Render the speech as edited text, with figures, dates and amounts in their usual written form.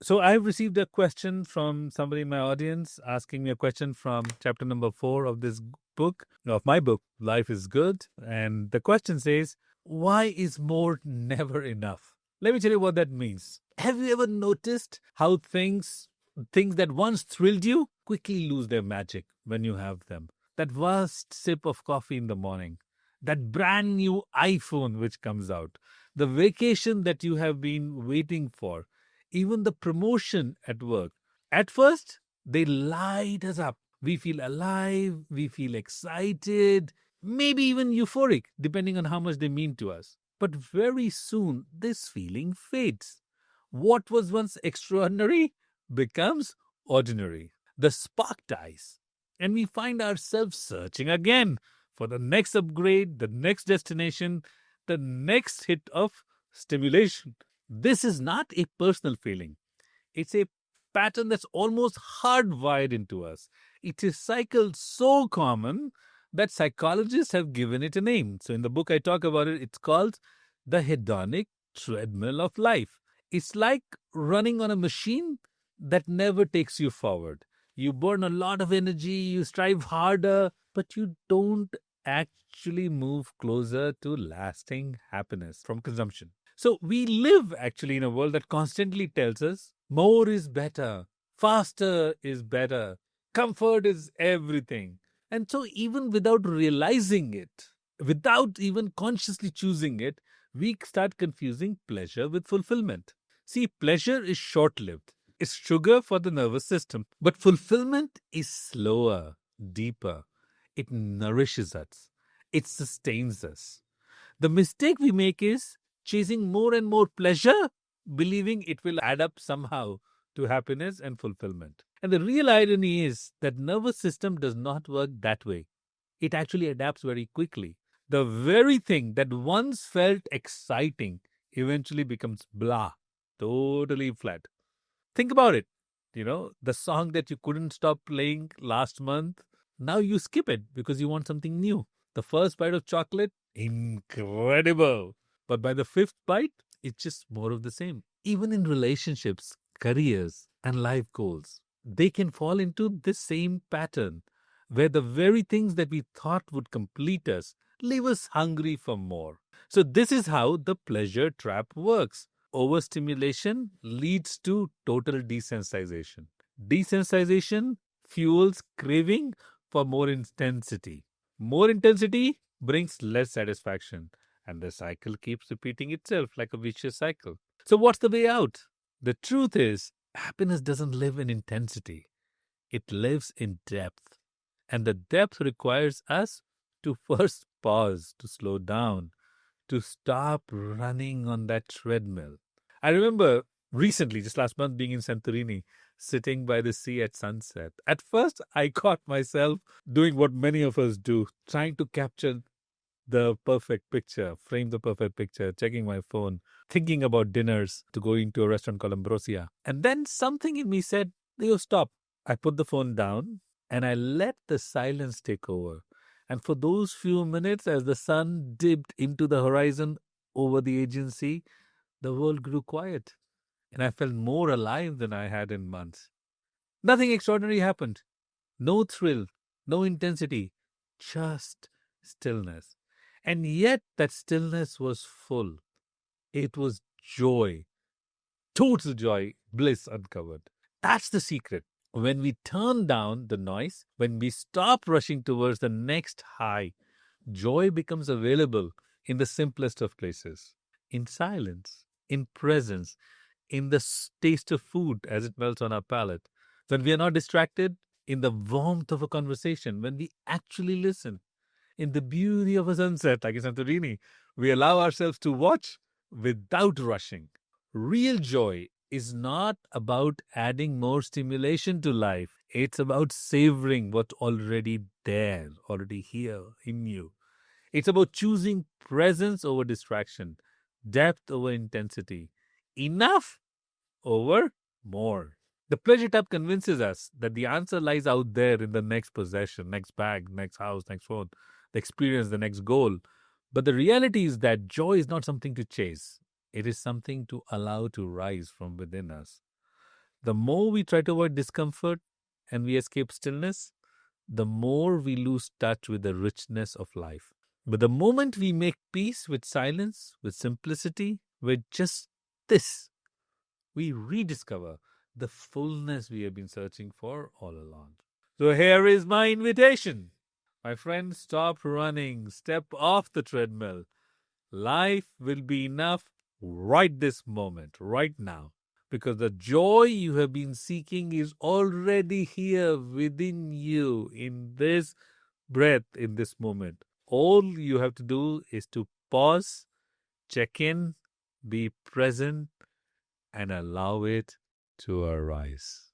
So I've received a question from somebody in my audience asking me a question from chapter number 4 of this book, of my book, Life is Good. And the question says, why is more never enough? Let me tell you what that means. Have you ever noticed how things that once thrilled you quickly lose their magic when you have them? That first sip of coffee in the morning, that brand new iPhone which comes out, the vacation that you have been waiting for, even the promotion at work. At first, they light us up. We feel alive, we feel excited, maybe even euphoric, depending on how much they mean to us. But very soon, this feeling fades. What was once extraordinary becomes ordinary. The spark dies, and we find ourselves searching again for the next upgrade, the next destination, the next hit of stimulation. This is not a personal feeling. It's a pattern that's almost hardwired into us. It is cycle so common that psychologists have given it a name. So in the book I talk about it, it's called the hedonic treadmill of life. It's like running on a machine that never takes you forward. You burn a lot of energy, you strive harder, but you don't actually move closer to lasting happiness from consumption. So we live actually in a world that constantly tells us more is better, faster is better, comfort is everything. And so, even without realizing it, without even consciously choosing it, we start confusing pleasure with fulfillment. See, pleasure is short lived, it's sugar for the nervous system, but fulfillment is slower, deeper. It nourishes us, it sustains us. The mistake we make is chasing more and more pleasure, believing it will add up somehow to happiness and fulfillment. And the real irony is that nervous system does not work that way. It actually adapts very quickly. The very thing that once felt exciting eventually becomes blah, totally flat. Think about it. The song that you couldn't stop playing last month, now you skip it because you want something new. The first bite of chocolate, incredible. But by the fifth bite, it's just more of the same. Even in relationships, careers, and life goals, they can fall into this same pattern where the very things that we thought would complete us leave us hungry for more. So, this is how the pleasure trap works. Overstimulation leads to total desensitization. Desensitization fuels craving for more intensity. More intensity brings less satisfaction, and the cycle keeps repeating itself like a vicious cycle. So, what's the way out? The truth is, happiness doesn't live in intensity, it lives in depth. And the depth requires us to first pause, to slow down, to stop running on that treadmill. I remember recently, just last month, being in Santorini, sitting by the sea at sunset. At first, I caught myself doing what many of us do, trying to capture the perfect picture, frame the perfect picture, checking my phone, thinking about dinners to go into a restaurant called Ambrosia. And then something in me said, Leo, stop. I put the phone down and I let the silence take over. And for those few minutes, as the sun dipped into the horizon over the agency, the world grew quiet. And I felt more alive than I had in months. Nothing extraordinary happened. No thrill, no intensity, just stillness. And yet that stillness was full. It was joy, total joy, bliss uncovered. That's the secret. When we turn down the noise, when we stop rushing towards the next high, joy becomes available in the simplest of places, in silence, in presence, in the taste of food as it melts on our palate. When we are not distracted, in the warmth of a conversation, when we actually listen, in the beauty of a sunset, like in Santorini, we allow ourselves to watch without rushing. Real joy is not about adding more stimulation to life. It's about savoring what's already there, already here in you. It's about choosing presence over distraction, depth over intensity, enough over more. The pleasure tab convinces us that the answer lies out there in the next possession, next bag, next house, next phone, the experience, the next goal. But the reality is that joy is not something to chase, it is something to allow to rise from within us. The more we try to avoid discomfort and we escape stillness, the more we lose touch with the richness of life. But the moment we make peace with silence, with simplicity, with just this, we rediscover the fullness we have been searching for all along. So here is my invitation. My friend, stop running, step off the treadmill. Life will be enough right this moment, right now. Because the joy you have been seeking is already here within you in this breath, in this moment. All you have to do is to pause, check in, be present, and allow it to arise.